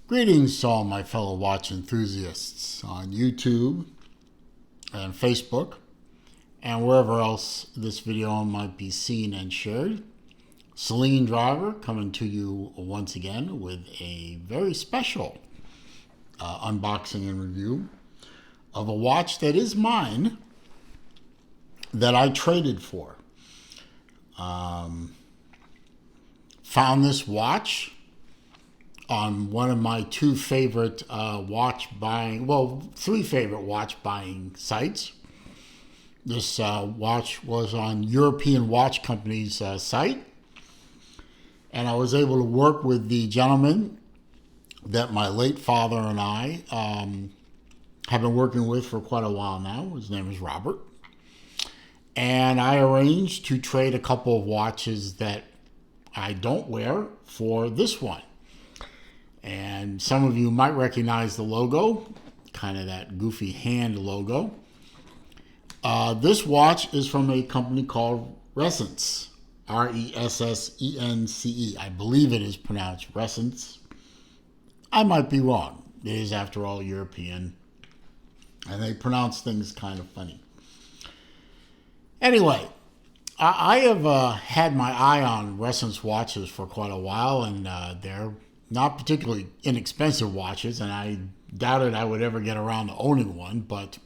Greetings to all my fellow watch enthusiasts on YouTube and Facebook and wherever else this video might be seen and shared. Celine Driver coming to you once again with a very special unboxing and review of a watch that is mine that I traded for. Found this watch on one of my three favorite watch buying sites. This watch was on European Watch Company's site, and I was able to work with the gentleman that my late father and I have been working with for quite a while now. His name is Robert, and I arranged to trade a couple of watches that I don't wear for this one. And some of you might recognize the logo, kind of that goofy hand logo. This watch is from a company called Ressence, Ressence. I believe it is pronounced Ressence. I might be wrong. It is, after all, European, and they pronounce things kind of funny. Anyway, I have had my eye on Ressence watches for quite a while, and they're not particularly inexpensive watches, and I doubted I would ever get around to owning one, but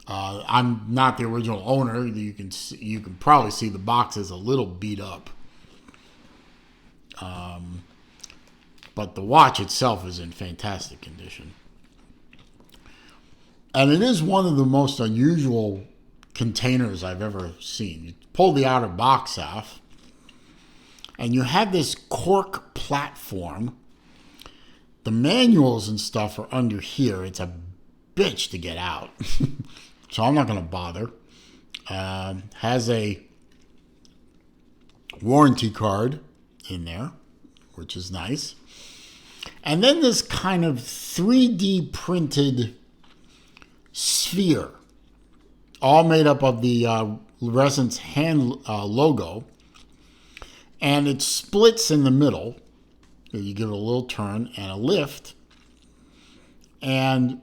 I'm not the original owner. You can probably see the box is a little beat up. But the watch itself is in fantastic condition. And it is one of the most unusual containers I've ever seen. You pull the outer box off, and you have this cork platform. The manuals and stuff are under here. It's a bitch to get out. So I'm not going to bother. Has a warranty card in there, which is nice. And then this kind of 3D printed sphere, all made up of the Ressence hand logo. And it splits in the middle. You give it a little turn and a lift. And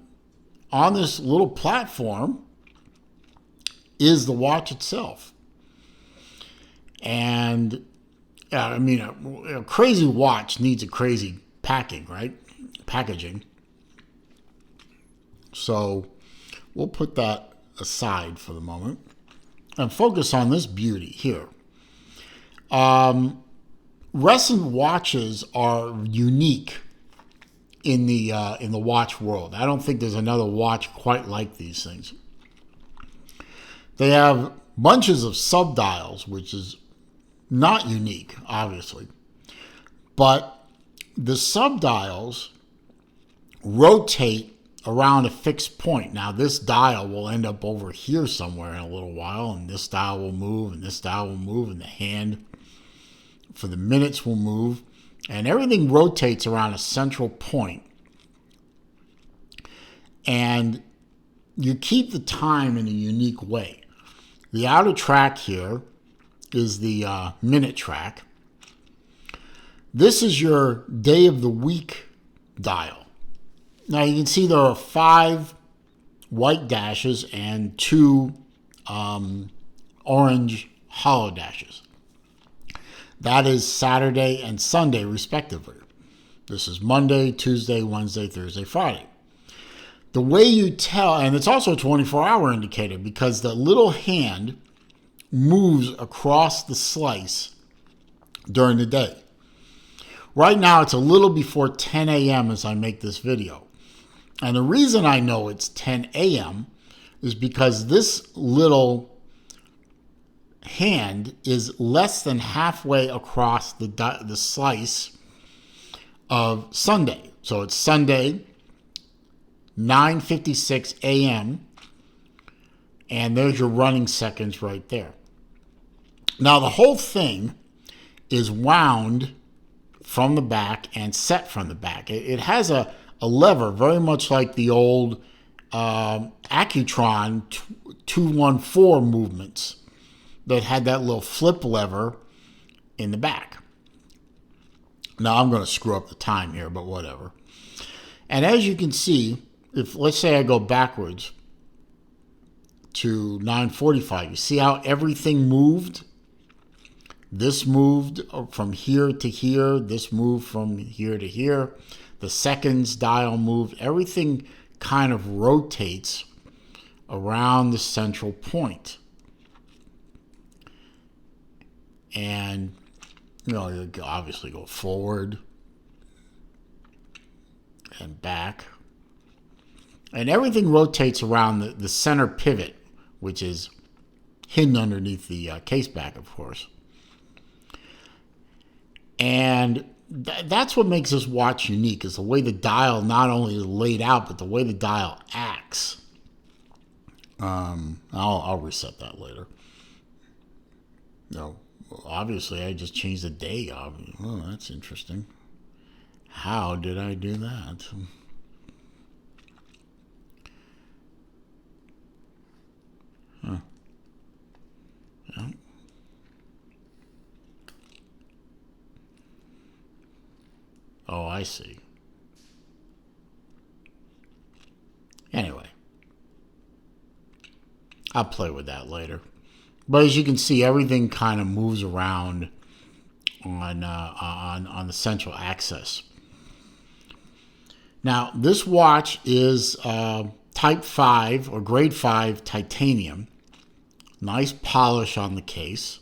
on this little platform is the watch itself. And I mean, a crazy watch needs a crazy packaging. So we'll put that aside for the moment and focus on this beauty here. Ressence watches are unique in the watch world. I don't think there's another watch quite like these things. They have bunches of subdials, which is not unique, obviously. But the subdials rotate around a fixed point. Now, this dial will end up over here somewhere in a little while, and this dial will move, and this dial will move, and the hand for the minutes will move, and everything rotates around a central point. And you keep the time in a unique way. The outer track here is the minute track. This is your day of the week dial. Now you can see there are 5 white dashes and 2 orange hollow dashes. That is Saturday and Sunday, respectively. This is Monday, Tuesday, Wednesday, Thursday, Friday. The way you tell, and it's also a 24-hour indicator because the little hand moves across the slice during the day. Right now, it's a little before 10 a.m. as I make this video. And the reason I know it's 10 a.m. is because this little hand is less than halfway across the slice of Sunday. So it's Sunday, 9:56 a.m. And there's your running seconds right there. Now the whole thing is wound from the back and set from the back. It has a lever very much like the old Accutron 214 movements that had that little flip lever in the back. Now I'm going to screw up the time here, but whatever. And as you can see, if let's say I go backwards to 9:45, you see how everything moved? This moved from here to here. This moved from here to here. The seconds dial moved. Everything kind of rotates around the central point. And, you obviously go forward and back. And everything rotates around the center pivot, which is hidden underneath the case back, of course. And that's what makes this watch unique, is the way the dial not only is laid out, but the way the dial acts. I'll reset that later. Obviously I just changed the day. Oh, that's interesting. How did I do that? Huh. Yeah. Oh, I see. Anyway, I'll play with that later. But as you can see, everything kind of moves around on the central axis. Now, this watch is Type 5 or Grade 5 titanium. Nice polish on the case.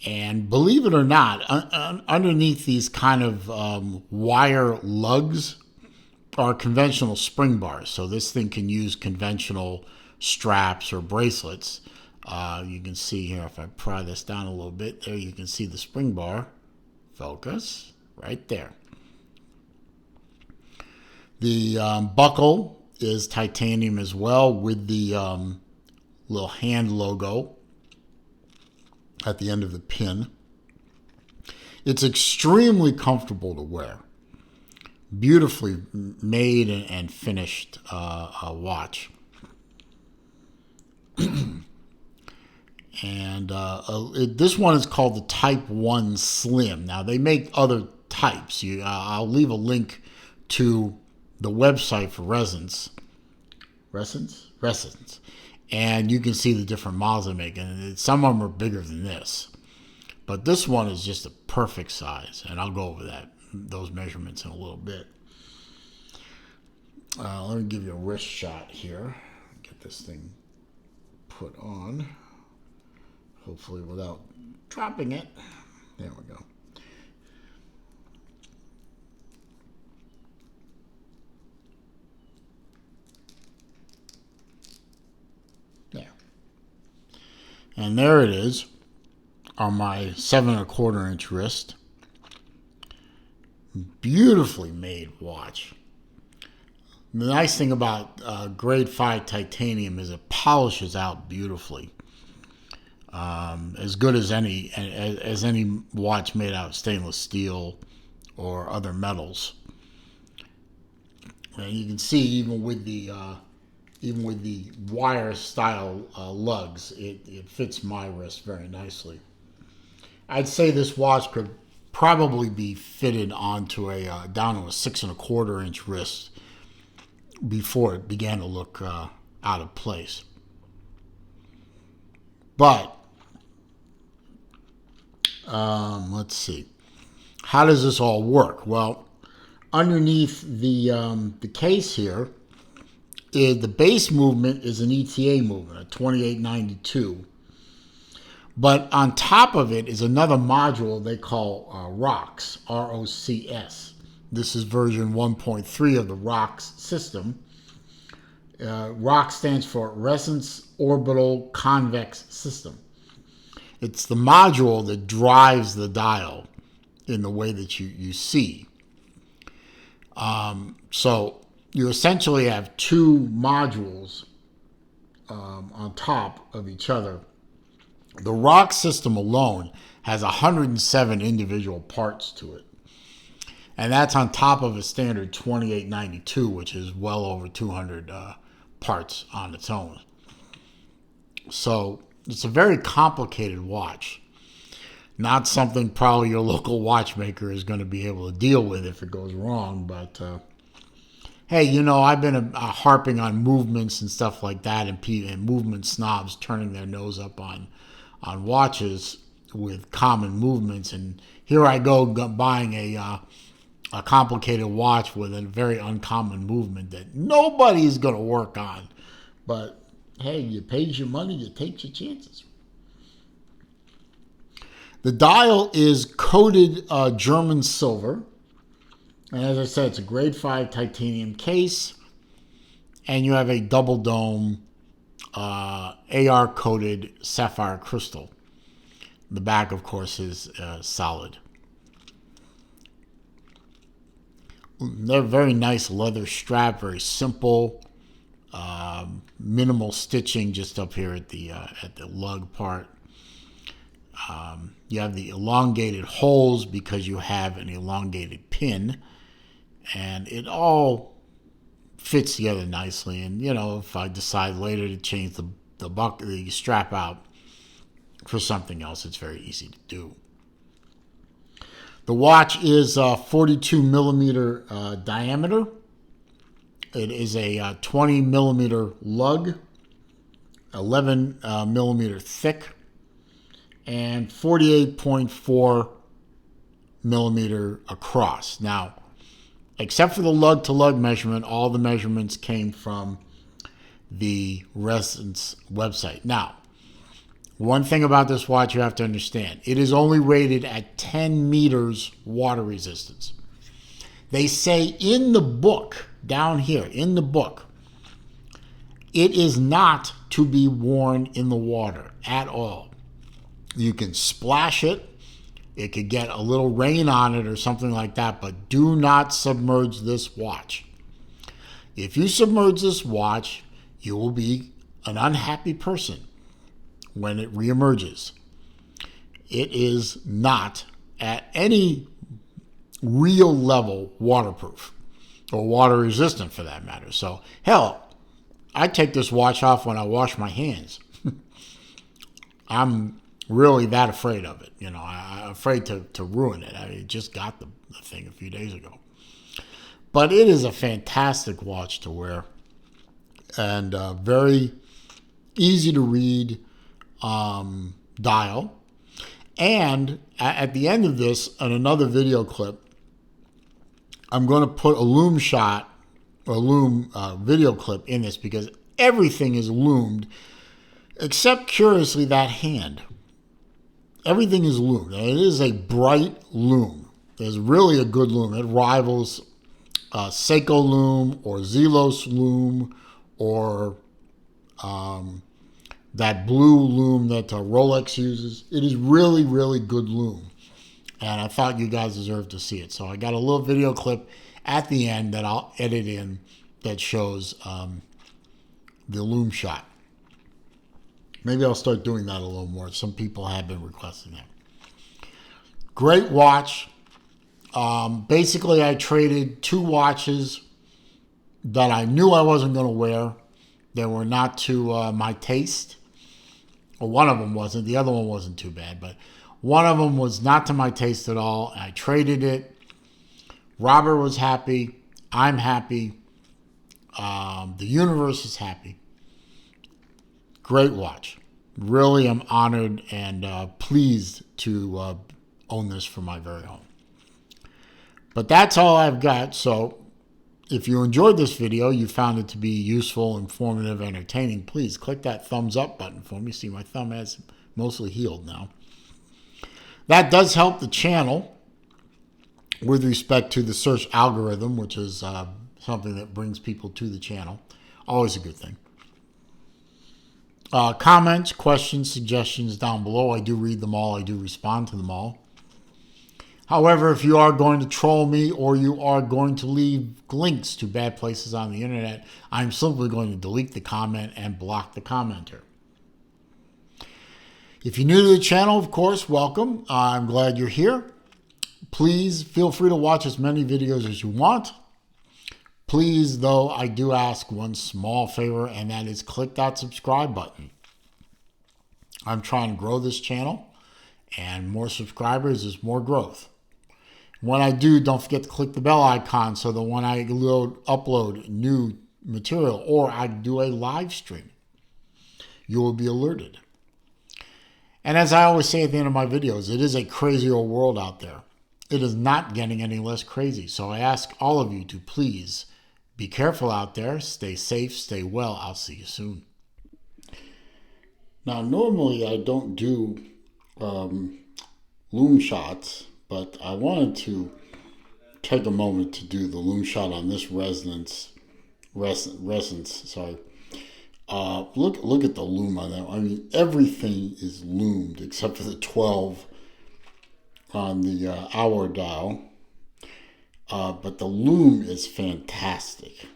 And believe it or not, underneath these kind of wire lugs are conventional spring bars. So this thing can use conventional straps or bracelets. You can see here, if I pry this down a little bit, there you can see the spring bar. Focus, right there. The buckle is titanium as well, with the little hand logo at the end of the pin. It's extremely comfortable to wear. Beautifully made and finished watch. And this one is called the Type 1 Slim. Now, they make other types. I'll leave a link to the website for Ressence. Ressence. And you can see the different models they make. And some of them are bigger than this. But this one is just a perfect size. And I'll go over those measurements in a little bit. Let me give you a wrist shot here. Get this thing put on. Hopefully without dropping it. There we go. There. And there it is on my 7¼ inch wrist. Beautifully made watch. The nice thing about Grade 5 titanium is it polishes out beautifully. As good as any watch made out of stainless steel or other metals. And you can see even with the wire style lugs, it fits my wrist very nicely. I'd say this watch could probably be fitted onto down to a 6¼ inch wrist before it began to look out of place. But let's see. How does this all work? Well, underneath the case here, the base movement is an ETA movement, a 2892. But on top of it is another module they call ROCS, R-O-C-S. This is version 1.3 of the ROCS system. ROCS stands for Ressence Orbital Convex System. It's the module that drives the dial in the way that you see. So you essentially have two modules on top of each other. The ROCS system alone has 107 individual parts to it. And that's on top of a standard 2892, which is well over 200 parts on its own. So it's a very complicated watch. Not something probably your local watchmaker is going to be able to deal with if it goes wrong. But hey, you know, I've been harping on movements and stuff like that, and movement snobs turning their nose up on watches with common movements. And here I go buying a complicated watch with a very uncommon movement that nobody's going to work on. But hey, you paid your money, you take your chances. The dial is coated German silver. And as I said, it's a grade 5 titanium case. And you have a double dome AR coated sapphire crystal. The back, of course, is solid. They're very nice leather strap, very simple. Minimal stitching just up here at the lug part. You have the elongated holes because you have an elongated pin, and it all fits together nicely. And you know, if I decide later to change the strap out for something else, it's very easy to do. The watch is 42 millimeter diameter. It is a 20 millimeter lug, 11 millimeter thick, and 48.4 millimeter across. Now, except for the lug-to-lug measurement, all the measurements came from the Ressence website. Now, one thing about this watch you have to understand, it is only rated at 10 meters water resistance. They say in the book, down here, in the book, it is not to be worn in the water at all. You can splash it. It could get a little rain on it or something like that, but do not submerge this watch. If you submerge this watch, you will be an unhappy person when it reemerges. It is not at any real level waterproof or water resistant for that matter. So, hell, I take this watch off when I wash my hands. I'm really that afraid of it. You know, I'm afraid to ruin it. I just got the thing a few days ago. But it is a fantastic watch to wear and very easy to read dial. And at the end of this, on another video clip, I'm going to put a Lume shot, or Lume video clip in this because everything is loomed, except curiously that hand. Everything is loomed. It is a bright Lume. It's really a good Lume. It rivals Seiko Lume or Zelos Lume or that blue Lume that Rolex uses. It is really, really good Lume. And I thought you guys deserved to see it. So I got a little video clip at the end that I'll edit in that shows the Lume shot. Maybe I'll start doing that a little more. Some people have been requesting that. Great watch. Basically, I traded two watches that I knew I wasn't going to wear. They were not to my taste. Well, one of them wasn't. The other one wasn't too bad. But one of them was not to my taste at all. I traded it. Robert was happy. I'm happy. The universe is happy. Great watch. Really am honored and pleased to own this for my very own. But that's all I've got. So if you enjoyed this video, you found it to be useful, informative, entertaining, please click that thumbs up button for me. See, my thumb has mostly healed now. That does help the channel with respect to the search algorithm, which is something that brings people to the channel. Always a good thing. Comments, questions, suggestions down below. I do read them all. I do respond to them all. However, if you are going to troll me or you are going to leave links to bad places on the internet, I'm simply going to delete the comment and block the commenter. If you're new to the channel, of course, welcome. I'm glad you're here. Please feel free to watch as many videos as you want. Please, though, I do ask one small favor, and that is click that subscribe button. I'm trying to grow this channel, And more subscribers is more growth. When I do, don't forget to click the bell icon so that when I upload new material or I do a live stream, you will be alerted. And as I always say at the end of my videos, it is a crazy old world out there. It is not getting any less crazy. So I ask all of you to please be careful out there. Stay safe, stay well. I'll see you soon. Now, normally I don't do Lume shots, but I wanted to take a moment to do the Lume shot on this Ressence. Sorry. Look at the Lume on that. I mean, everything is loomed except for the 12 on the hour dial. But the Lume is fantastic.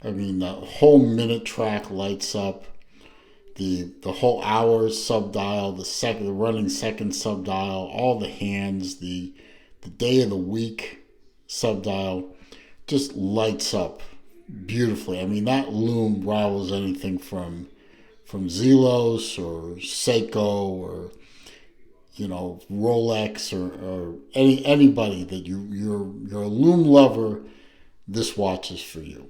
I mean, the whole minute track lights up. The whole hours subdial, the running second subdial, all the hands, the day of the week subdial just lights up beautifully. I mean, that Lume rivals anything from Zelos or Seiko or Rolex or anybody that you're a Lume lover. This watch is for you.